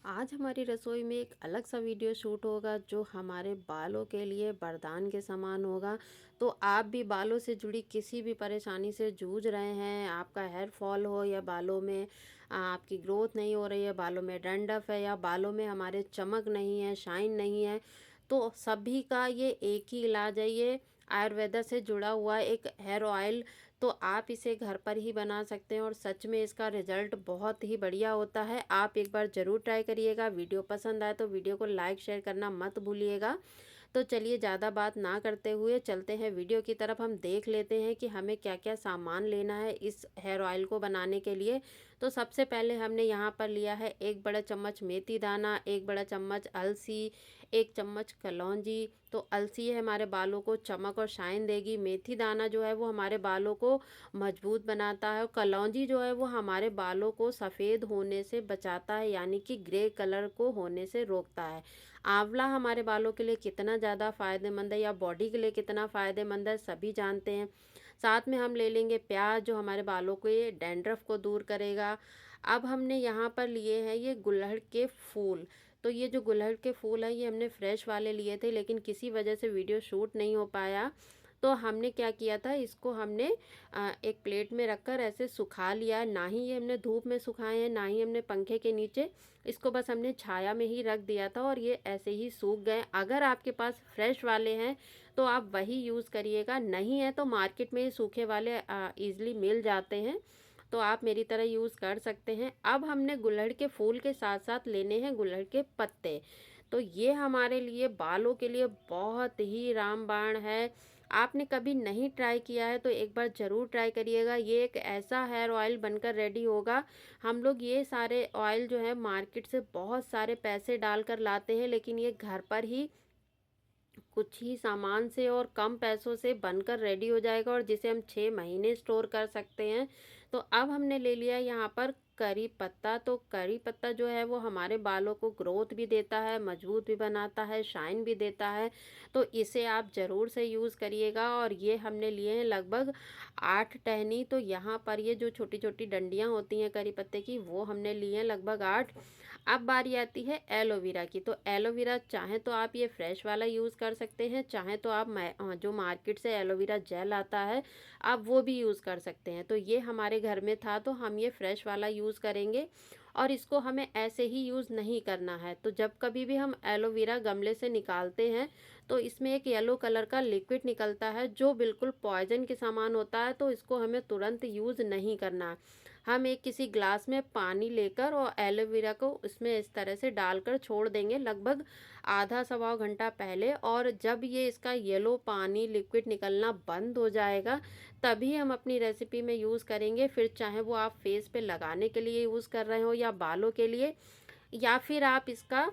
आज हमारी रसोई में एक अलग सा वीडियो शूट होगा जो हमारे बालों के लिए वरदान के समान होगा। तो आप भी बालों से जुड़ी किसी भी परेशानी से जूझ रहे हैं, आपका हेयर फॉल हो या बालों में आपकी ग्रोथ नहीं हो रही है, बालों में डंडफ है या बालों में हमारे चमक नहीं है, शाइन नहीं है, तो सभी का ये एक ही इलाज है। ये आयुर्वेदा से जुड़ा हुआ एक हेयर ऑयल। तो आप इसे घर पर ही बना सकते हैं और सच में इसका रिजल्ट बहुत ही बढ़िया होता है। आप एक बार ज़रूर ट्राई करिएगा। वीडियो पसंद आए तो वीडियो को लाइक शेयर करना मत भूलिएगा। तो चलिए ज़्यादा बात ना करते हुए चलते हैं वीडियो की तरफ। हम देख लेते हैं कि हमें क्या क्या सामान लेना है इस हेयर ऑयल को बनाने के लिए। तो सबसे पहले हमने यहाँ पर लिया है 1 बड़ा चम्मच मेथी दाना, 1 बड़ा चम्मच अलसी, 1 चम्मच कलौंजी। तो अलसी है हमारे बालों को चमक और शाइन देगी, मेथी दाना जो है वो हमारे बालों को मजबूत बनाता है और कलौंजी जो है वो हमारे बालों को सफ़ेद होने से बचाता है, यानी कि ग्रे कलर को होने से रोकता है। आंवला हमारे बालों के लिए कितना ज़्यादा फ़ायदेमंद है या बॉडी के लिए कितना फ़ायदेमंद है सभी जानते हैं। साथ में हम ले लेंगे प्याज जो हमारे बालों के डैंड्रफ को दूर करेगा। अब हमने यहाँ पर लिए हैं ये गुड़हल के फूल। तो ये जो गुड़हल के फूल हैं ये हमने फ्रेश वाले लिए थे, लेकिन किसी वजह से वीडियो शूट नहीं हो पाया। तो हमने क्या किया था, इसको हमने एक प्लेट में रखकर ऐसे सुखा लिया। ना ही ये हमने धूप में सुखाए हैं, ना ही हमने पंखे के नीचे, इसको बस हमने छाया में ही रख दिया था और ये ऐसे ही सूख गए। अगर आपके पास फ्रेश वाले हैं तो आप वही यूज़ करिएगा, नहीं है तो मार्केट में सूखे वाले ईज़िली मिल जाते हैं, तो आप मेरी तरह यूज़ कर सकते हैं। अब हमने गुड़हल के फूल के साथ साथ लेने हैं गुड़हल के पत्ते। तो ये हमारे लिए बालों के लिए बहुत ही रामबाण है। आपने कभी नहीं ट्राई किया है तो एक बार ज़रूर ट्राई करिएगा। ये एक ऐसा हेयर ऑयल बनकर रेडी होगा। हम लोग ये सारे ऑयल जो है मार्केट से बहुत सारे पैसे डालकर लाते हैं, लेकिन ये घर पर ही कुछ ही सामान से और कम पैसों से बनकर रेडी हो जाएगा और जिसे हम 6 महीने स्टोर कर सकते हैं। तो अब हमने ले लिया यहाँ पर करी पत्ता। तो करी पत्ता जो है वो हमारे बालों को ग्रोथ भी देता है, मजबूत भी बनाता है, शाइन भी देता है। तो इसे आप ज़रूर से यूज़ करिएगा। और ये हमने लिए हैं लगभग 8 टहनी। तो यहाँ पर ये जो छोटी छोटी डंडियाँ होती हैं करी पत्ते की, वो हमने लिए हैं लगभग 8। अब बारी आती है एलोवेरा की। तो एलोवेरा चाहे तो आप ये फ्रेश वाला यूज़ कर सकते हैं, चाहे तो आप जो मार्केट से एलोवेरा जेल आता है आप वो भी यूज़ कर सकते हैं। तो ये हमारे घर में था तो हम ये फ्रेश वाला यूज़ करेंगे और इसको हमें ऐसे ही यूज़ नहीं करना है। तो जब कभी भी हम एलोवेरा गमले से निकालते हैं तो इसमें एक येलो कलर का लिक्विड निकलता है जो बिल्कुल पॉइजन के समान होता है, तो इसको हमें तुरंत यूज़ नहीं करना है। हम एक किसी ग्लास में पानी लेकर और एलोवेरा को इसमें इस तरह से डालकर छोड़ देंगे लगभग आधा सवा घंटा पहले, और जब ये इसका येलो पानी लिक्विड निकलना बंद हो जाएगा तभी हम अपनी रेसिपी में यूज़ करेंगे। फिर चाहे वो आप फेस पे लगाने के लिए यूज़ कर रहे हो या बालों के लिए, या फिर आप इसका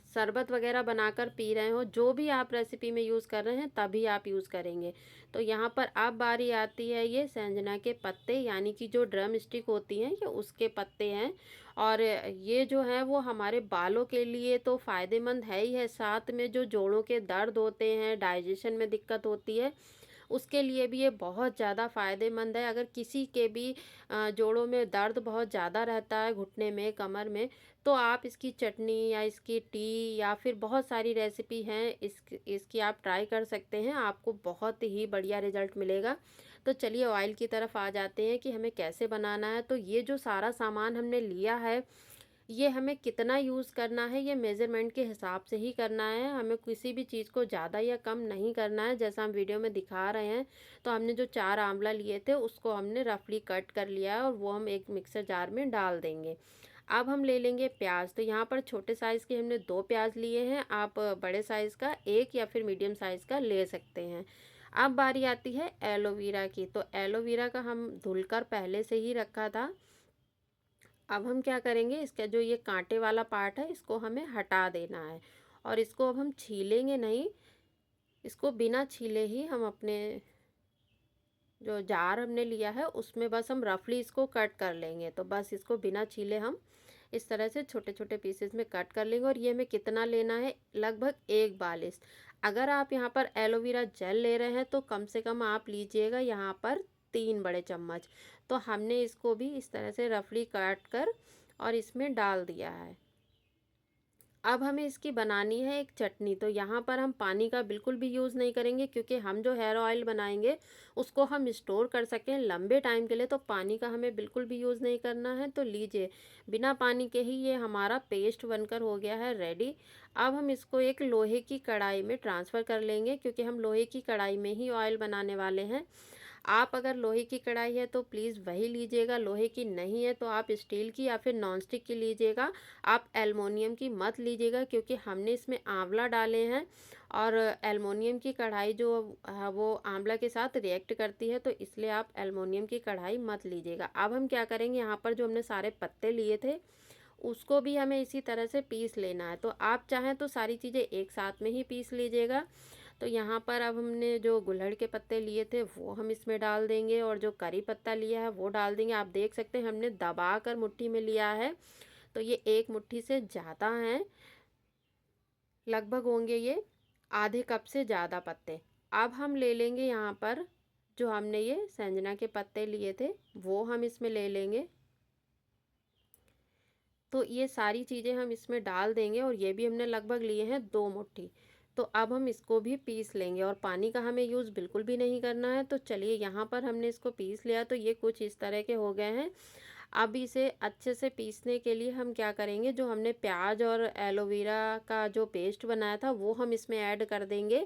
शरबत वगैरह बनाकर पी रहे हो, जो भी आप रेसिपी में यूज़ कर रहे हैं तभी आप यूज़ करेंगे। तो यहाँ पर अब बारी आती है ये संजना के पत्ते, यानी कि जो ड्रम स्टिक होती हैं ये उसके पत्ते हैं। और ये जो है वो हमारे बालों के लिए तो फ़ायदेमंद है ही है, साथ में जो जोड़ों के दर्द होते हैं, डाइजेशन में दिक्कत होती है, उसके लिए भी ये बहुत ज़्यादा फ़ायदेमंद है। अगर किसी के भी जोड़ों में दर्द बहुत ज़्यादा रहता है, घुटने में, कमर में, तो आप इसकी चटनी या इसकी टी या फिर बहुत सारी रेसिपी हैं इसकी आप ट्राई कर सकते हैं, आपको बहुत ही बढ़िया रिजल्ट मिलेगा। तो चलिए ऑयल की तरफ आ जाते हैं कि हमें कैसे बनाना है। तो ये जो सारा सामान हमने लिया है ये हमें कितना यूज़ करना है ये मेज़रमेंट के हिसाब से ही करना है, हमें किसी भी चीज़ को ज़्यादा या कम नहीं करना है। जैसा हम वीडियो में दिखा रहे हैं, तो हमने जो 4 आंवला लिए थे उसको हमने रफली कट कर लिया है और वो हम एक मिक्सर जार में डाल देंगे। अब हम ले लेंगे प्याज। तो यहाँ पर छोटे साइज़ के हमने 2 प्याज लिए हैं, आप बड़े साइज़ का 1 या फिर मीडियम साइज़ का ले सकते हैं। अब बारी आती है एलोवेरा की। तो एलोवेरा का हम धुलकर पहले से ही रखा था। अब हम क्या करेंगे, इसका जो ये कांटे वाला पार्ट है इसको हमें हटा देना है और इसको अब हम छीलेंगे नहीं, इसको बिना छीले ही हम अपने जो जार हमने लिया है उसमें बस हम रफली इसको कट कर लेंगे। तो बस इसको बिना छीले हम इस तरह से छोटे छोटे पीसेस में कट कर लेंगे। और ये हमें कितना लेना है, लगभग 1 बालिश। अगर आप यहाँ पर एलोवेरा जेल ले रहे हैं तो कम से कम आप लीजिएगा यहाँ पर 3 बड़े चम्मच। तो हमने इसको भी इस तरह से रफली काट कर और इसमें डाल दिया है। अब हमें इसकी बनानी है एक चटनी। तो यहाँ पर हम पानी का बिल्कुल भी यूज़ नहीं करेंगे, क्योंकि हम जो हेयर ऑयल बनाएंगे उसको हम स्टोर कर सकें लंबे टाइम के लिए, तो पानी का हमें बिल्कुल भी यूज़ नहीं करना है। तो लीजिए, बिना पानी के ही ये हमारा पेस्ट बनकर हो गया है रेडी। अब हम इसको एक लोहे की कढ़ाई में ट्रांसफ़र कर लेंगे, क्योंकि हम लोहे की कढ़ाई में ही ऑयल बनाने वाले हैं। आप अगर लोहे की कढ़ाई है तो प्लीज़ वही लीजिएगा, लोहे की नहीं है तो आप स्टील की या फिर नॉन स्टिक की लीजिएगा। आप एल्युमिनियम की मत लीजिएगा, क्योंकि हमने इसमें आंवला डाले हैं और एल्युमिनियम की कढ़ाई जो वो आंवला के साथ रिएक्ट करती है, तो इसलिए आप एल्युमिनियम की कढ़ाई मत लीजिएगा। अब हम क्या करेंगे, यहाँ पर जो हमने सारे पत्ते लिए थे उसको भी हमें इसी तरह से पीस लेना है। तो आप चाहें तो सारी चीज़ें एक साथ में ही पीस लीजिएगा। तो यहाँ पर अब हमने जो गुलहड़ के पत्ते लिए थे वो हम इसमें डाल देंगे, और जो करी पत्ता लिया है वो डाल देंगे। आप देख सकते हैं हमने दबा कर मुट्ठी में लिया है, तो ये एक मुट्ठी से ज़्यादा हैं, लगभग होंगे ये आधे कप से ज़्यादा पत्ते। अब हम ले लेंगे यहाँ पर जो हमने ये संजना के पत्ते लिए थे वो हम इसमें ले लेंगे। तो ये सारी चीज़ें हम इसमें डाल देंगे, और ये भी हमने लगभग लिए हैं 2 मुट्ठी। तो अब हम इसको भी पीस लेंगे, और पानी का हमें यूज़ बिल्कुल भी नहीं करना है। तो चलिए, यहाँ पर हमने इसको पीस लिया, तो ये कुछ इस तरह के हो गए हैं। अब इसे अच्छे से पीसने के लिए हम क्या करेंगे, जो हमने प्याज और एलोवेरा का जो पेस्ट बनाया था वो हम इसमें ऐड कर देंगे।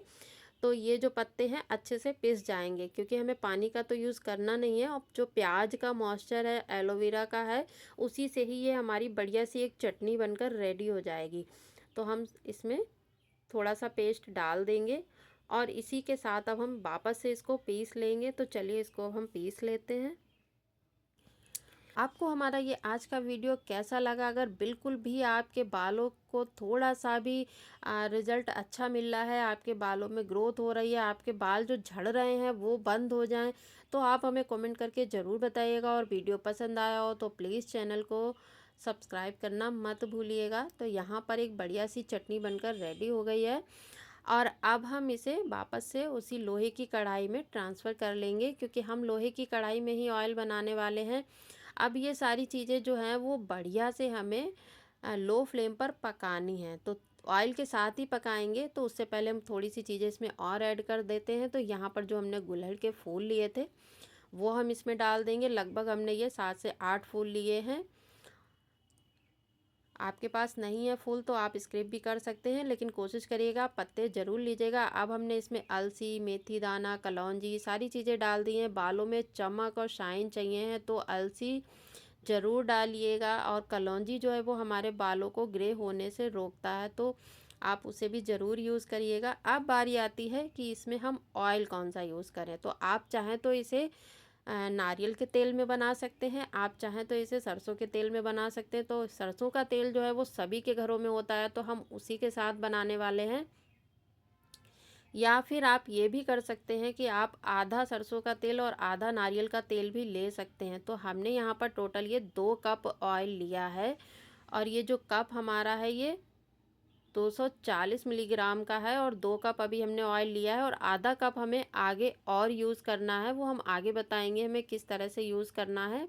तो ये जो पत्ते हैं अच्छे से पिस जाएंगे, क्योंकि हमें पानी का तो यूज़ करना नहीं है। और जो प्याज का मॉइस्चर है, एलोवेरा का है, उसी से ही ये हमारी बढ़िया सी एक चटनी बनकर रेडी हो जाएगी। तो हम इसमें थोड़ा सा पेस्ट डाल देंगे, और इसी के साथ अब हम वापस से इसको पीस लेंगे। तो चलिए, इसको हम पीस लेते हैं। आपको हमारा ये आज का वीडियो कैसा लगा? अगर बिल्कुल भी आपके बालों को थोड़ा सा भी रिज़ल्ट अच्छा मिल रहा है, आपके बालों में ग्रोथ हो रही है, आपके बाल जो झड़ रहे हैं वो बंद हो जाएं, तो आप हमें कमेंट करके ज़रूर बताइएगा। और वीडियो पसंद आया हो तो प्लीज़ चैनल को सब्सक्राइब करना मत भूलिएगा। तो यहाँ पर एक बढ़िया सी चटनी बनकर रेडी हो गई है, और अब हम इसे वापस से उसी लोहे की कढ़ाई में ट्रांसफ़र कर लेंगे, क्योंकि हम लोहे की कढ़ाई में ही ऑयल बनाने वाले हैं। अब ये सारी चीज़ें जो हैं वो बढ़िया से हमें लो फ्लेम पर पकानी है। तो ऑयल के साथ ही पकाएंगे। तो उससे पहले हम थोड़ी सी चीज़ें इसमें और ऐड कर देते हैं। तो यहाँ पर जो हमने गुलहड़ के फूल लिए थे वो हम इसमें डाल देंगे। लगभग हमने ये 7 से 8 फूल लिए हैं। आपके पास नहीं है फूल तो आप स्किप भी कर सकते हैं, लेकिन कोशिश करिएगा पत्ते ज़रूर लीजिएगा। अब हमने इसमें अलसी, मेथी दाना, कलौंजी सारी चीज़ें डाल दी हैं। बालों में चमक और शाइन चाहिए है तो अलसी ज़रूर डालिएगा, और कलौंजी जो है वो हमारे बालों को ग्रे होने से रोकता है, तो आप उसे भी ज़रूर यूज़ करिएगा। अब बारी आती है कि इसमें हम ऑयल कौन सा यूज़ करें। तो आप चाहें तो इसे नारियल के तेल में बना सकते हैं, आप चाहें तो इसे सरसों के तेल में बना सकते हैं। तो सरसों का तेल जो है वो सभी के घरों में होता है, तो हम उसी के साथ बनाने वाले हैं। या फिर आप ये भी कर सकते हैं कि आप आधा सरसों का तेल और आधा नारियल का तेल भी ले सकते हैं। तो हमने यहाँ पर टोटल ये 2 कप ऑयल लिया है, और ये जो कप हमारा है ये 240 मिलीग्राम का है, और 2 कप अभी हमने ऑयल लिया है, और आधा कप हमें आगे और यूज़ करना है। वो हम आगे बताएंगे हमें किस तरह से यूज़ करना है।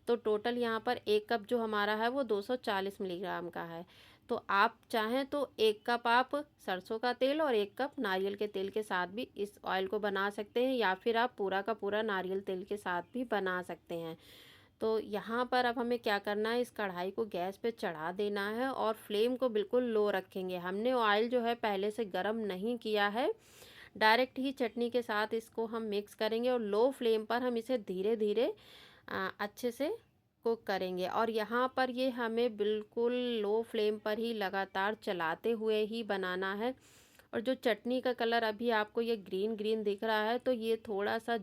तो टोटल यहाँ पर 1 कप जो हमारा है वो 240 मिलीग्राम का है। तो आप चाहें तो 1 कप आप सरसों का तेल और 1 कप नारियल के तेल के साथ भी इस ऑयल को बना सकते हैं, या फिर आप पूरा का पूरा नारियल तेल के साथ भी बना सकते हैं। तो यहाँ पर अब हमें क्या करना है, इस कढ़ाई को गैस पे चढ़ा देना है, और फ्लेम को बिल्कुल लो रखेंगे। हमने ऑयल जो है पहले से गर्म नहीं किया है, डायरेक्ट ही चटनी के साथ इसको हम मिक्स करेंगे, और लो फ्लेम पर हम इसे धीरे धीरे अच्छे से कुक करेंगे। और यहाँ पर ये हमें बिल्कुल लो फ्लेम पर ही लगातार चलाते हुए ही बनाना है। और जो चटनी का कलर अभी आपको ये ग्रीन ग्रीन दिख रहा है, तो ये थोड़ा सा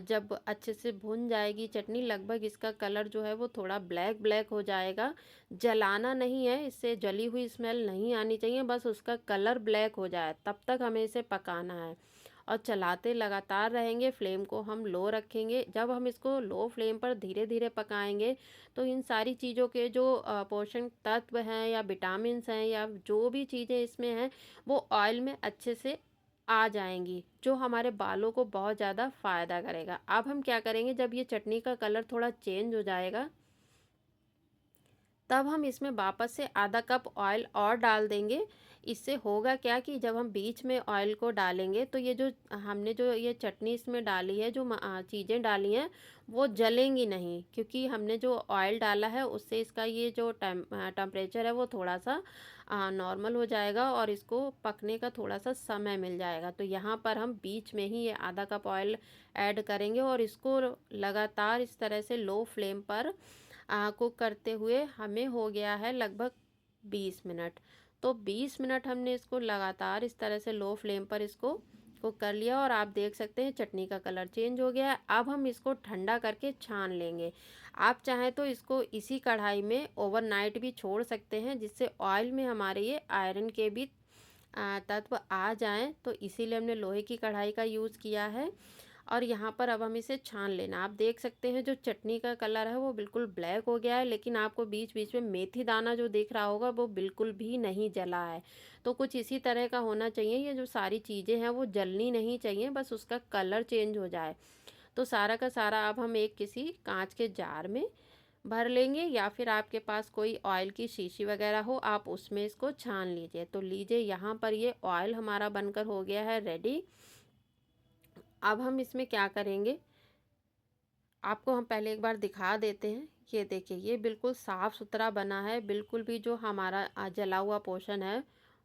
जब अच्छे से भुन जाएगी चटनी, लगभग इसका कलर जो है वो थोड़ा ब्लैक ब्लैक हो जाएगा। जलाना नहीं है, इससे जली हुई स्मेल नहीं आनी चाहिए, बस उसका कलर ब्लैक हो जाए तब तक हमें इसे पकाना है। और चलाते लगातार रहेंगे, फ्लेम को हम लो रखेंगे। जब हम इसको लो फ्लेम पर धीरे धीरे पकाएंगे तो इन सारी चीज़ों के जो पोषक तत्व हैं या विटामिन्स हैं या जो भी चीज़ें इसमें हैं वो ऑयल में अच्छे से आ जाएंगी, जो हमारे बालों को बहुत ज़्यादा फ़ायदा करेगा। अब हम क्या करेंगे, जब ये चटनी का कलर थोड़ा चेंज हो जाएगा तब हम इसमें वापस से आधा कप ऑयल और डाल देंगे। इससे होगा क्या कि जब हम बीच में ऑयल को डालेंगे तो ये जो हमने जो ये चटनी इसमें डाली है, जो चीज़ें डाली हैं, वो जलेंगी नहीं, क्योंकि हमने जो ऑयल डाला है उससे इसका ये जो टेम्परेचर है वो थोड़ा सा नॉर्मल हो जाएगा और इसको पकने का थोड़ा सा समय मिल जाएगा। तो यहाँ पर हम बीच में ही ये आधा कप ऑयल ऐड करेंगे और इसको लगातार इस तरह से लो फ्लेम पर कुक करते हुए हमें हो गया है लगभग 20 मिनट। तो 20 मिनट हमने इसको लगातार इस तरह से लो फ्लेम पर इसको कुक कर लिया और आप देख सकते हैं चटनी का कलर चेंज हो गया है। अब हम इसको ठंडा करके छान लेंगे। आप चाहें तो इसको इसी कढ़ाई में ओवरनाइट भी छोड़ सकते हैं, जिससे ऑयल में हमारे ये आयरन के भी तत्व आ जाएं। तो इसीलिए हमने लोहे की कढ़ाई का यूज़ किया है। और यहाँ पर अब हम इसे छान लेना। आप देख सकते हैं जो चटनी का कलर है वो बिल्कुल ब्लैक हो गया है, लेकिन आपको बीच बीच में मेथी दाना जो दिख रहा होगा वो बिल्कुल भी नहीं जला है। तो कुछ इसी तरह का होना चाहिए। ये जो सारी चीज़ें हैं वो जलनी नहीं चाहिए, बस उसका कलर चेंज हो जाए। तो सारा का सारा अब हम एक किसी कांच के जार में भर लेंगे, या फिर आपके पास कोई ऑयल की शीशी वगैरह हो आप उसमें इसको छान लीजिए। तो लीजिए, यहाँ पर ये ऑयल हमारा बनकर हो गया है रेडी। अब हम इसमें क्या करेंगे, आपको हम पहले एक बार दिखा देते हैं। ये देखिए, ये बिल्कुल साफ़ सुथरा बना है, बिल्कुल भी जो हमारा जला हुआ पोर्शन है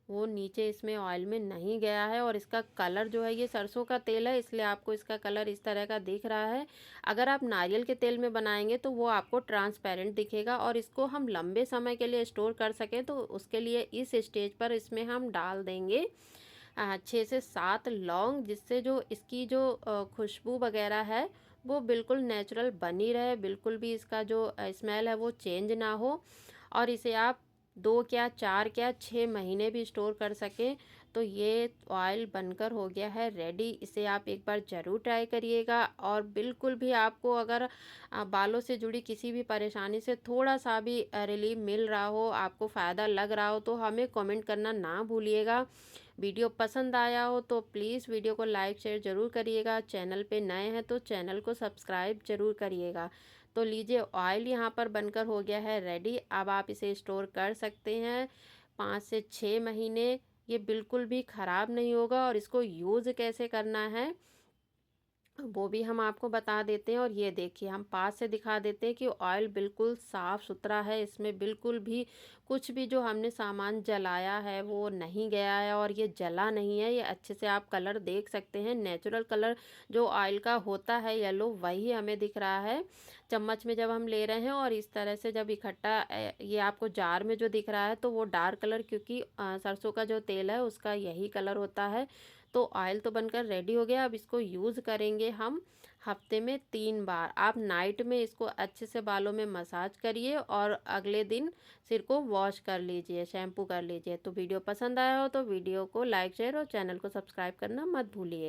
वो नीचे इसमें ऑयल में नहीं गया है। और इसका कलर जो है, ये सरसों का तेल है इसलिए आपको इसका कलर इस तरह का दिख रहा है। अगर आप नारियल के तेल में बनाएंगे तो वो आपको ट्रांसपेरेंट दिखेगा। और इसको हम लंबे समय के लिए स्टोर कर सकें तो उसके लिए इस स्टेज पर इसमें हम डाल देंगे 6 से 7 लौंग, जिससे जो इसकी जो खुशबू वगैरह है वो बिल्कुल नेचुरल बनी रहे, बिल्कुल भी इसका जो स्मेल है वो चेंज ना हो। और इसे आप 2 क्या 4 क्या 6 महीने भी स्टोर कर सकें। तो ये ऑयल बनकर हो गया है रेडी। इसे आप एक बार ज़रूर ट्राई करिएगा। और बिल्कुल भी आपको अगर बालों से जुड़ी किसी भी परेशानी से थोड़ा सा भी रिलीफ मिल रहा हो, आपको फ़ायदा लग रहा हो, तो हमें कमेंट करना ना भूलिएगा। वीडियो पसंद आया हो तो प्लीज़ वीडियो को लाइक शेयर ज़रूर करिएगा। चैनल पे नए हैं तो चैनल को सब्सक्राइब ज़रूर करिएगा। तो लीजिए, ऑयल यहाँ पर बनकर हो गया है रेडी। अब आप इसे स्टोर कर सकते हैं 5 से 6 महीने। ये बिल्कुल भी ख़राब नहीं होगा। और इसको यूज़ कैसे करना है वो भी हम आपको बता देते हैं। और ये देखिए, हम पास से दिखा देते हैं कि ऑयल बिल्कुल साफ़ सुथरा है, इसमें बिल्कुल भी कुछ भी जो हमने सामान जलाया है वो नहीं गया है और ये जला नहीं है। ये अच्छे से आप कलर देख सकते हैं, नेचुरल कलर जो ऑयल का होता है येलो, वही हमें दिख रहा है चम्मच में जब हम ले रहे हैं। और इस तरह से जब इकट्ठा ये आपको जार में जो दिख रहा है तो वो डार्क कलर, क्योंकि सरसों का जो तेल है उसका यही कलर होता है। तो ऑयल तो बनकर रेडी हो गया। अब इसको यूज़ करेंगे हम हफ्ते में 3 बार। आप नाइट में इसको अच्छे से बालों में मसाज करिए और अगले दिन सिर को वॉश कर लीजिए, शैम्पू कर लीजिए। तो वीडियो पसंद आया हो तो वीडियो को लाइक शेयर और चैनल को सब्सक्राइब करना मत भूलिए।